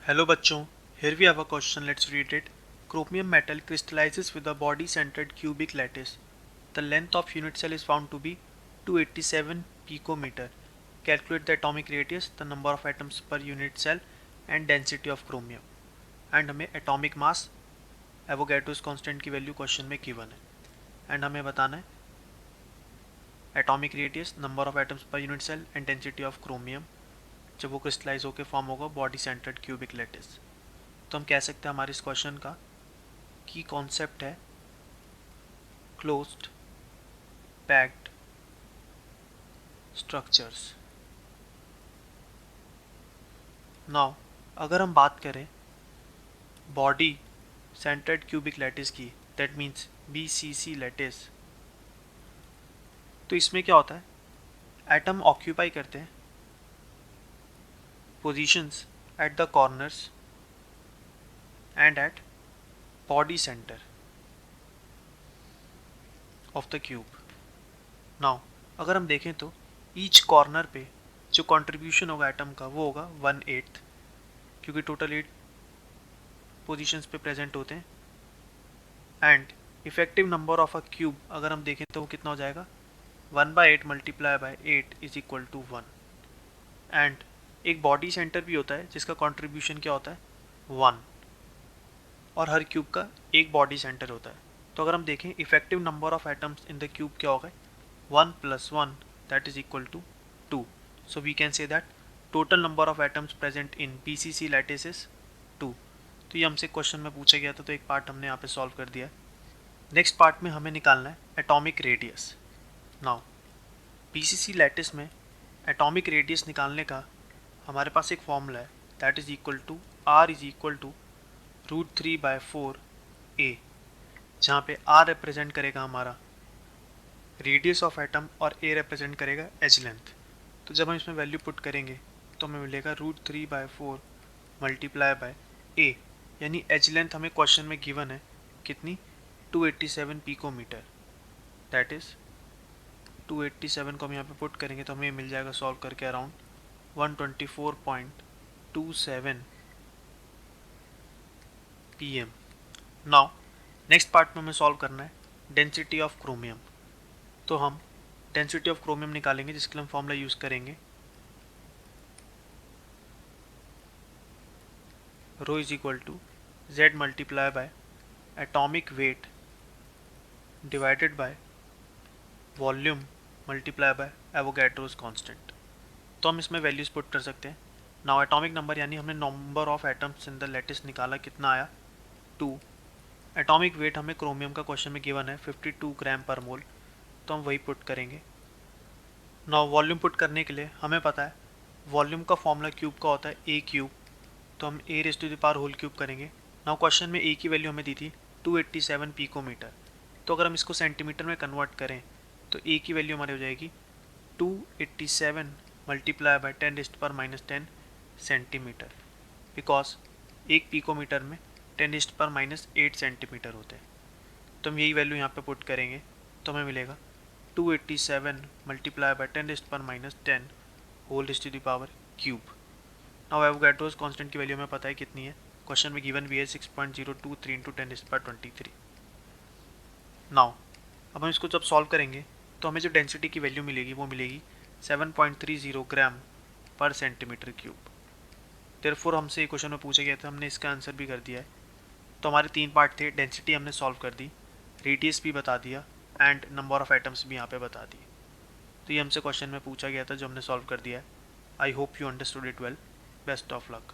Hello बच्चों, here we have a question, let's read it. Chromium metal crystallizes with a body-centered cubic lattice. The length of unit cell is found to be 287 picometer. Calculate the atomic radius, the number of atoms per unit cell and density of chromium. And हमें atomic mass, Avogadro's constant की value question में given है and हमें बताना है atomic radius, number of atoms per unit cell and density of chromium जब वो crystallise होकर फॉर्म होगा बॉडी सेंटर्ड क्यूबिक लैटिस। तो हम कह सकते हैं हमारे इस क्वेश्चन का की कॉन्सेप्ट है क्लोज्ड पैक्ड स्ट्रक्चर्स। नाउ अगर हम बात करें बॉडी सेंटर्ड क्यूबिक लैटिस की, दैट मीन्स BCC लैटिस, तो इसमें क्या होता है, एटम ऑक्यूपाई करते हैं positions at the corners and at body centre of the cube. Now अगर हम देखें तो ईच कॉर्नर पे जो कंट्रीब्यूशन होगा एटम का वो होगा 1/8, क्योंकि टोटल 8 पोजीशंस पे प्रेजेंट होते हैं। And effective number of a cube अगर हम देखें तो वो कितना हो जाएगा, 1/8 multiply by 8 is equal to 1। And एक बॉडी सेंटर भी होता है जिसका कंट्रीब्यूशन क्या होता है 1, और हर क्यूब का एक बॉडी सेंटर होता है। तो अगर हम देखें effective number of atoms in the cube क्या होगा, 1 + 1 that is equal to 2। So we can say that total number of atoms present in BCC lattice is 2। तो ये हमसे क्वेश्चन में पूछा गया था, तो एक पार्ट हमने यहाँ पे सॉल्व कर दिया है। नेक्स्ट पार्ट में हमें निकालना है atomic radius. Now BCC lattice में एटॉमिक रेडियस निकालने का हमारे पास एक फॉर्मूला है, that is equal to R is equal to √3/4a, जहाँ पे R रिप्रेजेंट करेगा हमारा रेडियस ऑफ एटम और A रिप्रेजेंट करेगा एज लेंथ। तो जब हम इसमें वैल्यू पुट करेंगे तो हमें मिलेगा √3/4 मल्टीप्लाई बाय A, यानी एज लेंथ हमें क्वेश्चन में गिवन है कितनी, 287 पिकोमीटर। दैट इज 287 को हम यहाँ पे पुट करेंगे तो हमें मिल जाएगा सॉल्व करके around 124.27 pm। Now next part में हमें सॉल्व करना है डेंसिटी ऑफ क्रोमियम। तो हम डेंसिटी ऑफ क्रोमियम निकालेंगे जिसके लिए हम फॉर्मूला यूज़ करेंगे rho is equal to Z multiply by atomic weight divided by volume multiply by Avogadro's constant. तो हम इसमें वैल्यूज पुट कर सकते हैं। नाउ एटॉमिक नंबर यानी हमने number of atoms in the lattice निकाला, कितना आया 2। एटॉमिक वेट हमें क्रोमियम का क्वेश्चन में गिवन है 52 ग्राम पर मोल, तो हम वही पुट करेंगे। नाउ वॉल्यूम पुट करने के लिए हमें पता है वॉल्यूम का फॉर्मूला क्यूब का होता है A क्यूब, तो हम A⁻³ होल क्यूब करेंगे। नाउ क्वेश्चन में A की वैल्यू हमें दी थी 287 पिकोमीटर, तो अगर हम इसको सेंटीमीटर में कन्वर्ट करें तो A की वैल्यू हमारी हो जाएगी 287 मल्टीप्लाई बाय 10⁻⁻10 सेंटीमीटर, बिकॉज एक पिकोमीटर में 10⁻⁸ सेंटीमीटर होते हैं। तो हम यही वैल्यू यहाँ पे पुट करेंगे तो हमें मिलेगा 287 multiply by 10⁻⁻10 whole to the power cube. Now Avogadro's constant की वैल्यू हमें पता है कितनी है, क्वेश्चन में गिवन भी है 6.023 इंटू 10⁻23। नाउ अब हम इसको जब सॉल्व करेंगे तो हमें जो डेंसिटी की वैल्यू मिलेगी वो मिलेगी 7.30 ग्राम पर सेंटीमीटर क्यूब। देयरफॉर हमसे ये क्वेश्चन में पूछा गया था, हमने इसका आंसर भी कर दिया है। तो हमारे 3 पार्ट थे, डेंसिटी हमने सॉल्व कर दी, रेडियस भी बता दिया एंड नंबर ऑफ एटम्स भी यहाँ पे बता दिए। तो ये हमसे क्वेश्चन में पूछा गया था जो हमने सॉल्व कर दिया है। I hope you understood it well. Best of luck.